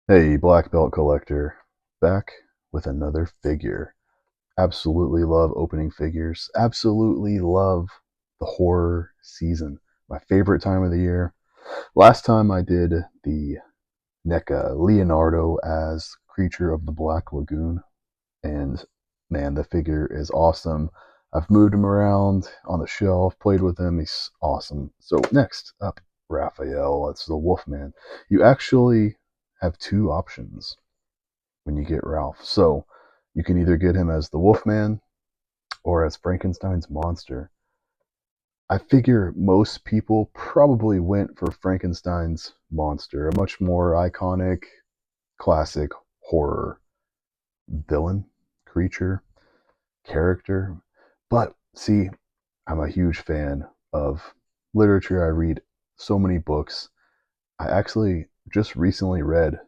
Hey, black belt collector, back with another figure. Absolutely love opening figures. Absolutely love the horror season. My favorite time of the year. Last time I did the NECA Leonardo as Creature of the Black Lagoon, and man, the figure is awesome. I've moved him around on the shelf, played with him. He's awesome. So next up, Raphael. That's the Wolfman. You actually have two options when you get Ralph. So you can either get him as the Wolfman or as Frankenstein's monster. I figure most people probably went for Frankenstein's monster, a much more iconic, classic horror villain, creature, character. But see, I'm a huge fan of literature. I read so many books. I actually just recently read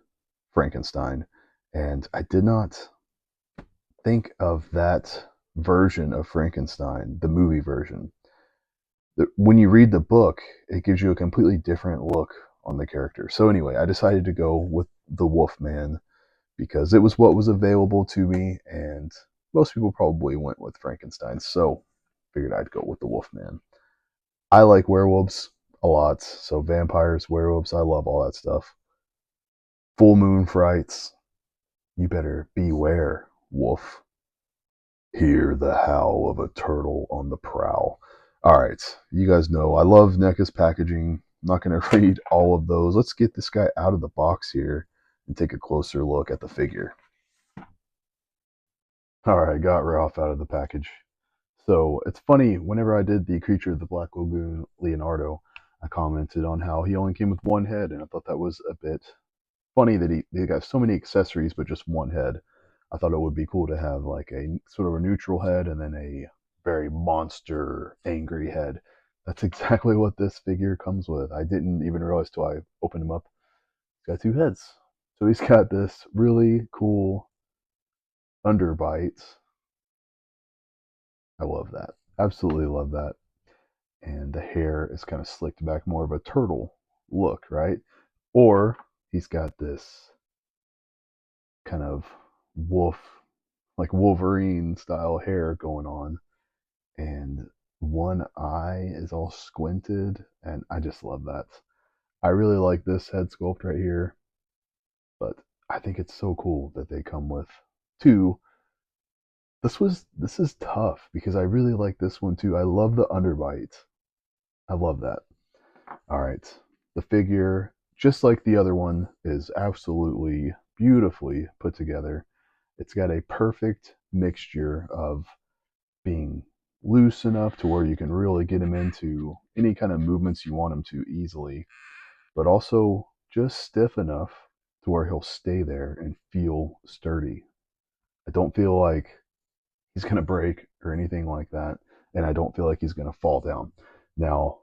Frankenstein, and I did not think of that version of Frankenstein, the movie version. When you read the book, it gives you a completely different look on the character. So anyway, I decided to go with the Wolfman because it was what was available to me, and most people probably went with Frankenstein. So figured I'd go with the Wolfman. I like werewolves a lot, so vampires, werewolves, I love all that stuff. Full moon frights, you better beware, wolf. Hear the howl of a turtle on the prowl. All right, you guys know I love NECA's packaging. I'm not going to read all of those. Let's get this guy out of the box here and take a closer look at the figure. All right, got Ralph out of the package. So it's funny, whenever I did the Creature of the Black Lagoon Leonardo, I commented on how he only came with one head, and I thought that was a bit funny that he got so many accessories but just one head. I thought it would be cool to have like a sort of a neutral head and then a very monster angry head. That's exactly what this figure comes with. I didn't even realize till I opened him up. He's got two heads. So he's got this really cool underbite. I love that. Absolutely love that. And the hair is kind of slicked back, more of a turtle look, right? Or he's got this kind of wolf, like Wolverine style hair going on, and one eye is all squinted, and I just love that. I really like this head sculpt right here, but I think it's so cool that they come with two. This is tough because I really like this one too. I love the underbite. I love that. All right. The figure, just like the other one, is absolutely beautifully put together. It's got a perfect mixture of being loose enough to where you can really get him into any kind of movements you want him to easily, but also just stiff enough to where he'll stay there and feel sturdy. I don't feel like he's going to break or anything like that, and I don't feel like he's going to fall down. Now,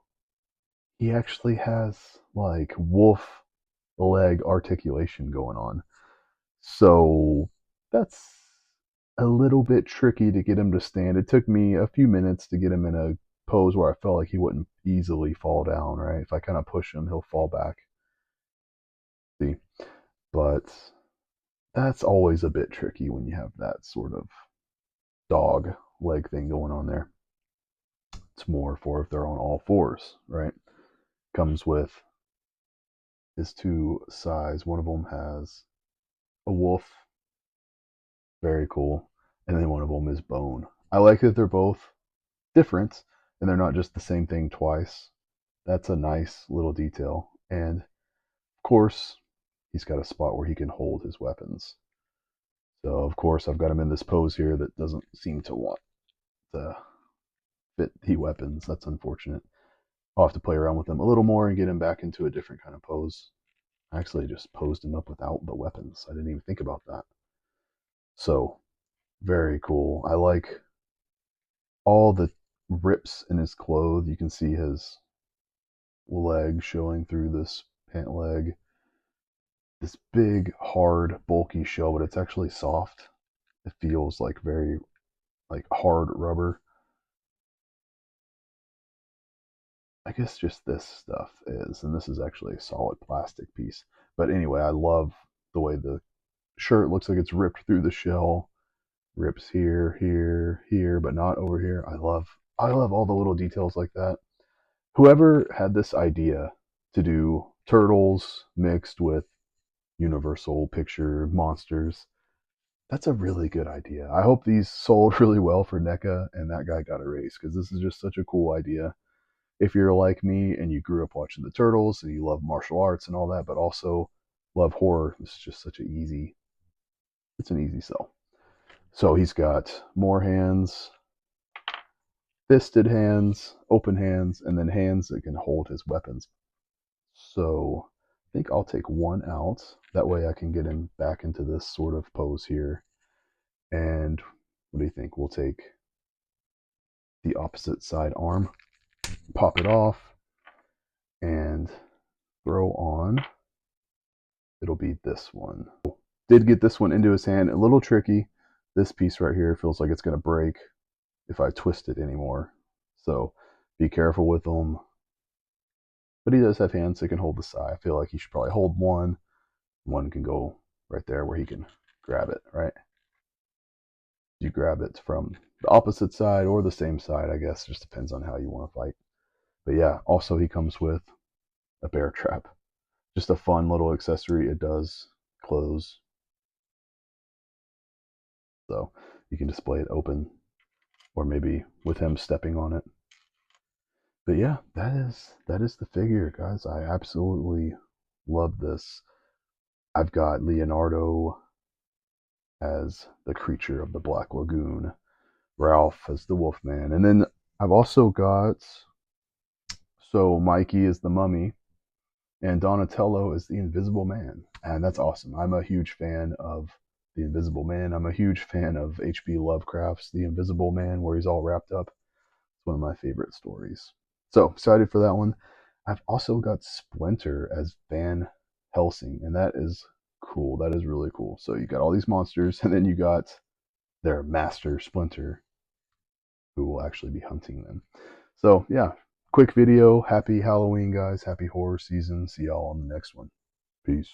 he actually has like wolf leg articulation going on. So that's a little bit tricky to get him to stand. It took me a few minutes to get him in a pose where I felt like he wouldn't easily fall down, right? If I kind of push him, he'll fall back. See? But that's always a bit tricky when you have that sort of dog leg thing going on there. It's more for if they're on all fours, right? Comes with his two sides. One of them has a wolf, very cool, and then one of them is bone. I like that they're both different and they're not just the same thing twice. That's a nice little detail. And of course, he's got a spot where he can hold his weapons. So of course, I've got him in this pose here that doesn't seem to want to fit the weapons. That's unfortunate. I'll have to play around with him a little more and get him back into a different kind of pose. I actually just posed him up without the weapons. I didn't even think about that. So very cool. I like all the rips in his clothes. You can see his leg showing through this pant leg. This big, hard, bulky shell, but it's actually soft. It feels like very like hard rubber. I guess just this stuff is, and this is actually a solid plastic piece. But anyway, I love the way the shirt looks like it's ripped through the shell, rips here, here, here, but not over here. I love all the little details like that. Whoever had this idea to do turtles mixed with universal picture monsters, that's a really good idea. I hope these sold really well for NECA and that guy got a raise, because this is just such a cool idea. If you're like me and you grew up watching the Turtles and you love martial arts and all that, but also love horror, this is just such it's an easy sell. So he's got more hands, fisted hands, open hands, and then hands that can hold his weapons. So I think I'll take one out. That way I can get him back into this sort of pose here. And what do you think? We'll take the opposite side arm, pop it off, and throw on. It'll be this one. Did get this one into his hand. A little tricky. This piece right here feels like it's going to break if I twist it anymore. So be careful with them. But he does have hands that can hold the sai. I feel like he should probably hold one. One can go right there where he can grab it, right? You grab it from the opposite side or the same side, I guess. It just depends on how you want to fight. But yeah, also he comes with a bear trap. Just a fun little accessory. It does close. So you can display it open or maybe with him stepping on it. But yeah, that is the figure, guys. I absolutely love this. I've got Leonardo as the creature of the Black Lagoon, Ralph as the Wolfman, and then I've also got, so Mikey is the Mummy, and Donatello is the Invisible Man, and that's awesome. I'm a huge fan of the Invisible Man. I'm a huge fan of H.P. Lovecraft's The Invisible Man, where he's all wrapped up. It's one of my favorite stories. So excited for that one. I've also got Splinter as Van Helsing, and that is cool. That is really cool. So you got all these monsters, and then you got their master Splinter, who will actually be hunting them. So yeah, quick video. Happy Halloween, guys. Happy horror season. See y'all on the next one. Peace.